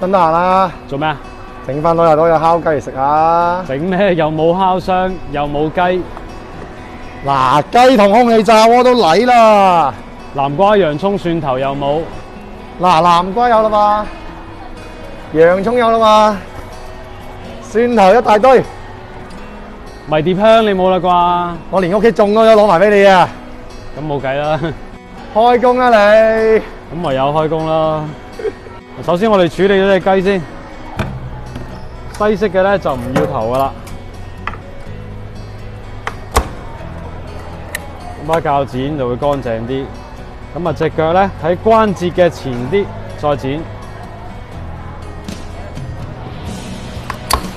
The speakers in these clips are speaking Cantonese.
得閒啦，做咩啊？整翻多隻烤雞嚟食下。整咩？又冇烤箱，又冇雞，嗱，雞同空氣炸鍋都嚟啦。南瓜、洋葱、蒜頭又冇。嗱，南瓜有啦嘛，洋葱有啦嘛，蒜頭一大堆。迷迭香你冇啦啩？我連屋企種都有攞埋俾你啊！咁冇計啦，開工啦你！咁唯有開工啦。首先我哋處理咗隻雞先，西式嘅咧就唔要頭噶啦。咁把鉸剪就會乾淨啲。咁啊隻腳咧喺關節嘅前啲再剪。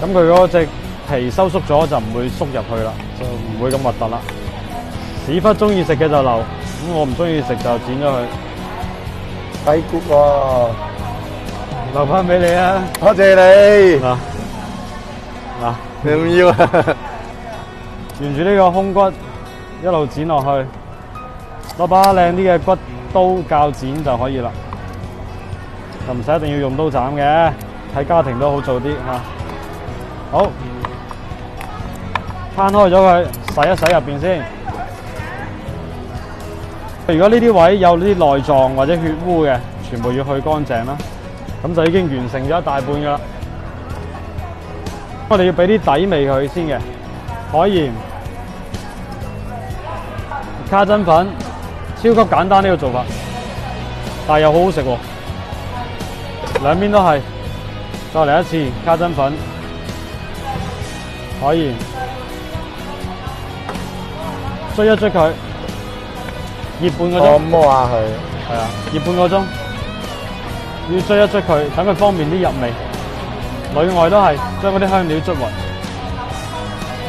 咁佢嗰隻皮收縮咗就唔會縮入去啦，就唔會咁核突啦。屎忽中意食嘅就留，咁我唔中意食就剪咗佢。雞骨喎，留翻俾你啊！多謝你。嗱，你唔要啊？沿住呢個胸骨一路剪落去，攞把靚啲嘅骨刀鉸剪就可以啦，就唔使一定要用刀斬嘅，喺家庭都好做啲嚇。好，攤開咗佢，洗一洗入邊先。如果呢啲位有啲內臟或者血污嘅，全部要去乾淨啦，咁就已經完成咗一大半噶啦。我哋要俾啲底味佢先嘅，海鹽、卡真粉，超級簡單呢個做法，但係又好好食喎。兩邊都係，再嚟一次卡真粉、海鹽，追一追佢。醃半個鐘，按摩下佢，係啊，醃半個鐘，要追一追佢，等佢方便啲入味。裏外都係將嗰啲香料捽勻。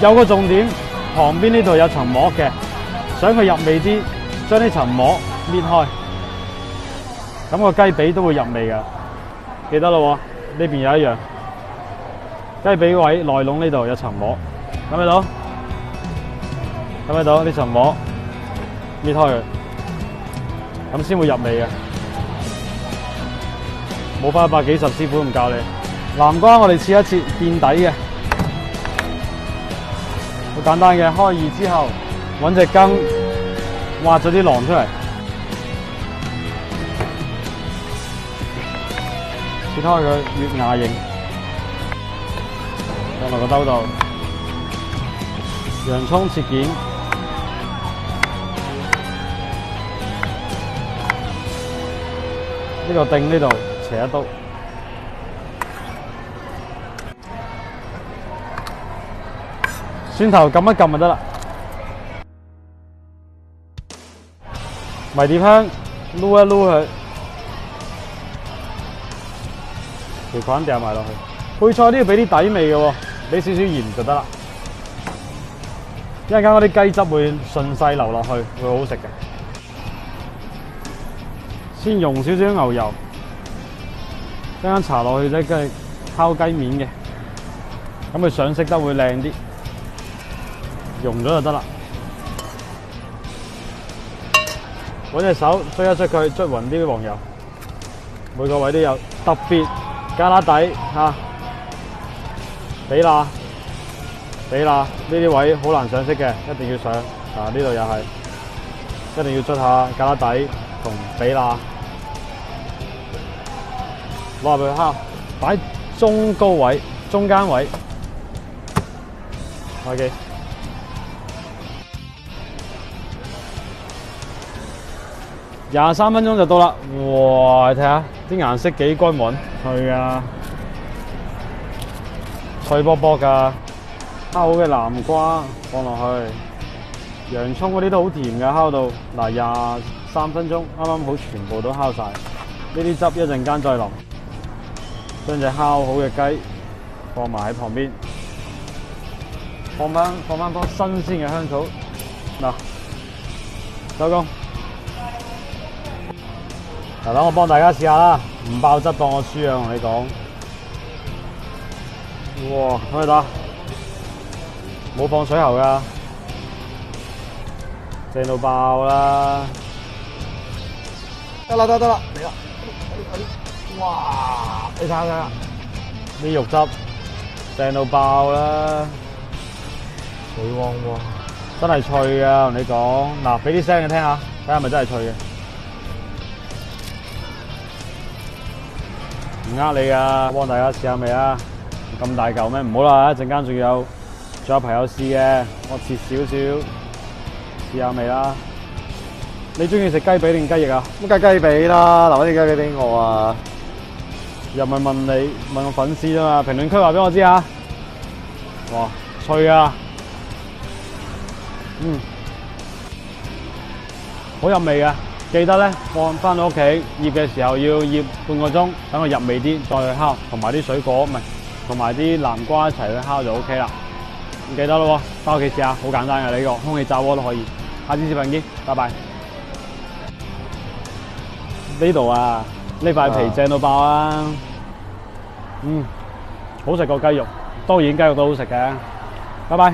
有個重點，旁邊呢度有層膜嘅，想佢入味啲，將呢層膜搣開，咁個雞髀都會入味㗎。記得咯喎，呢邊有一樣雞髀位內籠呢度有層膜，睇唔睇到？睇唔睇到呢層膜？搣開佢，咁先會入味嘅。冇翻100幾十師傅咁教你。南瓜我哋切一切墊底嘅，好簡單嘅。開二之後，揾隻羹挖咗啲囊出嚟，切開佢月牙形，放落個兜度。洋葱切件。呢個頂呢度斜一刀，蒜頭撳一撳就得啦。迷迭香撈一撈佢，條菌掉埋落去。配菜都要俾啲底味嘅喎，俾少少鹽就得啦。一陣間嗰啲雞汁會順勢流落去，會好好食嘅。先溶少少牛油，一陣搽落去咧，跟住烤雞面嘅，咁佢上色得會靚啲。溶咗就得啦。揾隻手捽一捽佢，捽勻啲黃油，每個位都有。特別加辣底嚇，比辣呢啲位好難上色嘅，一定要上。呢度又係，一定要捽下加辣底同比辣。攞入去烤，擺中高位、中間位。OK， 23分鐘就到啦。哇！你睇下啲顏色幾均勻，係啊，脆卜卜㗎。烤好嘅南瓜放落去，洋葱嗰啲都好甜㗎，烤到嗱23分鐘，啱啱好全部都烤晒。呢啲汁一陣間再淋。將隻烤好嘅雞放埋喺旁邊，放翻棵新鮮嘅香草。嗱，收工。嗱，等我幫大家試下啦，唔爆汁當我輸啊！同你講，哇，睇唔睇到？冇放水喉㗎，正到爆啦！得啦，嚟啦！哇！你睇下，啲肉汁正到爆啦，水汪汪。真係脆啊！同你講，嗱，俾啲聲你聽下，睇下係咪真係脆嘅？唔呃你噶，幫大家試下味啊！咁大嚿咩？唔好啦，一陣間仲有朋友試嘅，我切少少試下味啦。你中意食雞髀定雞翼啊？咁梗係雞髀啦，留翻啲雞髀俾我啊！又咪問我粉絲啊嘛？評論區話俾我知啊！哇，脆啊！好入味嘅。記得咧，放翻到屋企醃嘅時候要醃半個鐘，等佢入味啲，再去烤，同埋啲水果唔係，同埋啲南瓜一齊去烤就 OK 啦。唔記得咯喎，翻屋企試下，好簡單嘅呢個空氣炸鍋都可以。下次視頻見，拜拜。呢度啊，呢塊皮正到爆啊！好食過雞肉，當然雞肉都好食嘅。拜拜。